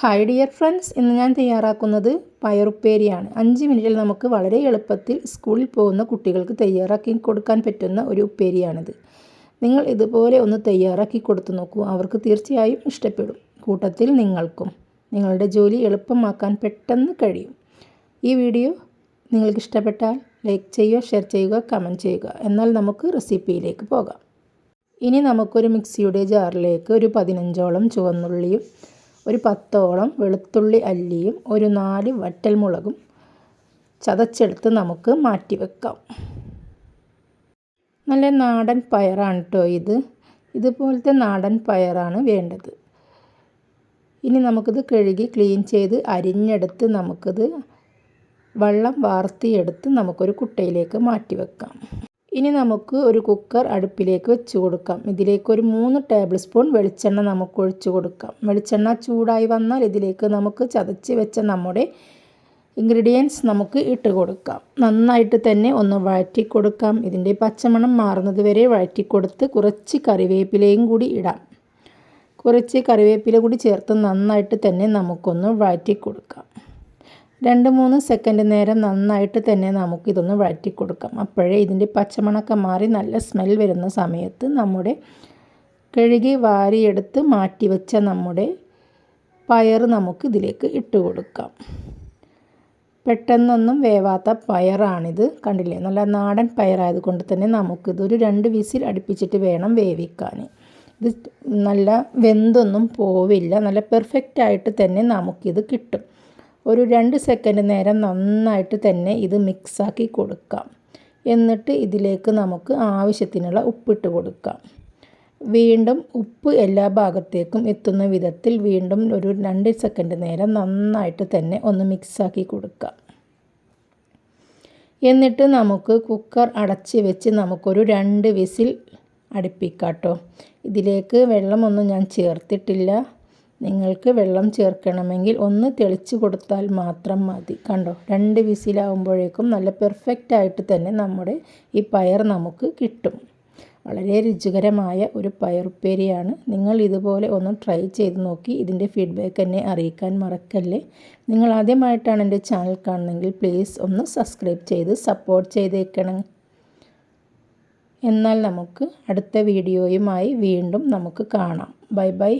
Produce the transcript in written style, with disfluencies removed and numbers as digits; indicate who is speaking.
Speaker 1: Hi dear friends, ഇന്ന് ഞാൻ തയ്യാറാക്കുന്നത് പയറുപ്പേരിയാണ്. 5 മിനിറ്റിൽ നമുക്ക് വളരെ എളുപ്പത്തിൽ സ്കൂളിൽ പോകുന്ന കുട്ടികൾക്ക് തയ്യാറാക്കി കൊടുക്കാൻ പറ്റുന്ന ഒരു ഉപ്പേരിയാണിത്. നിങ്ങൾ ഇതുപോലെ ഒന്ന് തയ്യാറാക്കി കൊടുത്തു നോക്കൂ, അവർക്ക് തീർച്ചയായും ഇഷ്ടപ്പെടും. കൂട്ടത്തിൽ നിങ്ങൾക്കും നിങ്ങളുടെ ജോലി എളുപ്പമാക്കാൻ പെട്ടെന്ന് കഴിയും. ഈ വീഡിയോ നിങ്ങൾക്ക് ഇഷ്ടപ്പെട്ടാൽ ലൈക്ക് ചെയ്യുക, ഷെയർ ചെയ്യുക, കമൻറ്റ് ചെയ്യുക. എന്നാൽ നമുക്ക് റെസിപ്പിയിലേക്ക് പോകാം. ഇനി നമുക്കൊരു മിക്സിയുടെ ജാറിലേക്ക് ഒരു 15ഓളം ചുവന്നുള്ളിയും ഒരു 10ഓളം വെളുത്തുള്ളി അല്ലിയും ഒരു 4 വറ്റൽമുളകും ചതച്ചെടുത്ത് നമുക്ക് മാറ്റി വെക്കാം. നല്ല നാടൻ പയറാണ് കേട്ടോ ഇതുപോലത്തെ നാടൻ പയറാണ് വേണ്ടത്. ഇനി നമുക്കിത് കഴുകി ക്ലീൻ ചെയ്ത് അരിഞ്ഞെടുത്ത് നമുക്കിത് വെള്ളം വാർത്തിയെടുത്ത് നമുക്കൊരു കുട്ടയിലേക്ക് മാറ്റി വെക്കാം. ഇനി നമുക്ക് ഒരു കുക്കർ അടുപ്പിലേക്ക് വെച്ച് കൊടുക്കാം. ഇതിലേക്ക് ഒരു 3 ടേബിൾ സ്പൂൺ വെളിച്ചെണ്ണ നമുക്ക് ഒഴിച്ച് കൊടുക്കാം. വെളിച്ചെണ്ണ ചൂടായി വന്നാൽ ഇതിലേക്ക് നമുക്ക് ചതച്ച് വെച്ച നമ്മുടെ ഇൻഗ്രീഡിയൻസ് നമുക്ക് ഇട്ട് കൊടുക്കാം. നന്നായിട്ട് തന്നെ ഒന്ന് വഴറ്റി കൊടുക്കാം. ഇതിൻ്റെ പച്ചമണം മാറുന്നത് വരെ വഴറ്റി കൊടുത്ത് കുറച്ച് കറിവേപ്പിലയും കൂടി ഇടാം. കുറച്ച് കറിവേപ്പില കൂടി ചേർത്ത് നന്നായിട്ട് തന്നെ നമുക്കൊന്ന് വഴറ്റി കൊടുക്കാം. 2-3 സെക്കൻഡ് നേരം നന്നായിട്ട് തന്നെ നമുക്കിതൊന്ന് വഴറ്റി കൊടുക്കാം. അപ്പോഴേ ഇതിൻ്റെ പച്ചമണക്കം മാറി നല്ല സ്മെൽ വരുന്ന സമയത്ത് നമ്മുടെ കഴുകി വാരിയെടുത്ത് മാറ്റി വെച്ച നമ്മുടെ പയർ നമുക്ക് ഇതിലേക്ക് ഇട്ട് കൊടുക്കാം. പെട്ടെന്നൊന്നും വേവാത്ത പയറാണിത്, കണ്ടില്ലേ? നല്ല നാടൻ പയറായതുകൊണ്ട് തന്നെ നമുക്കിതൊരു 2 വിസിൽ അടുപ്പിച്ചിട്ട് വേണം വേവിക്കാൻ. ഇത് നല്ല വെന്തൊന്നും പോവില്ല, നല്ല പെർഫെക്റ്റായിട്ട് തന്നെ നമുക്കിത് കിട്ടും. ഒരു 2 സെക്കൻഡ് നേരം നന്നായിട്ട് തന്നെ ഇത് മിക്സാക്കി കൊടുക്കാം. എന്നിട്ട് ഇതിലേക്ക് നമുക്ക് ആവശ്യത്തിനുള്ള ഉപ്പിട്ട് കൊടുക്കാം. വീണ്ടും ഉപ്പ് എല്ലാ ഭാഗത്തേക്കും എത്തുന്ന വിധത്തിൽ വീണ്ടും ഒരു 2 സെക്കൻഡ് നേരം നന്നായിട്ട് തന്നെ ഒന്ന് മിക്സാക്കി കൊടുക്കാം. എന്നിട്ട് നമുക്ക് കുക്കർ അടച്ച് വെച്ച് നമുക്കൊരു 2 വിസിൽ അടുപ്പിക്കാം കേട്ടോ. ഇതിലേക്ക് വെള്ളമൊന്നും ഞാൻ ചേർത്തിട്ടില്ല. നിങ്ങൾക്ക് വെള്ളം ചേർക്കണമെങ്കിൽ ഒന്ന് തെളിച്ച് കൊടുത്താൽ മാത്രം മതി. കണ്ടോ, 2 വിസിലാവുമ്പോഴേക്കും നല്ല പെർഫെക്റ്റായിട്ട് തന്നെ നമ്മുടെ ഈ പയർ നമുക്ക് കിട്ടും. വളരെ രുചികരമായ ഒരു പയറുപ്പേരിയാണ്. നിങ്ങൾ ഇതുപോലെ ഒന്ന് ട്രൈ ചെയ്ത് നോക്കി ഇതിൻ്റെ ഫീഡ്ബാക്ക് എന്നെ അറിയിക്കാൻ മറക്കല്ലേ. നിങ്ങൾ ആദ്യമായിട്ടാണ് എൻ്റെ ചാനൽ കാണുന്നതെങ്കിൽ പ്ലീസ് ഒന്ന് സബ്സ്ക്രൈബ് ചെയ്ത് സപ്പോർട്ട് ചെയ്തേക്കണം. എന്നാൽ നമുക്ക് അടുത്ത വീഡിയോയുമായി വീണ്ടും നമുക്ക് കാണാം. Bye bye.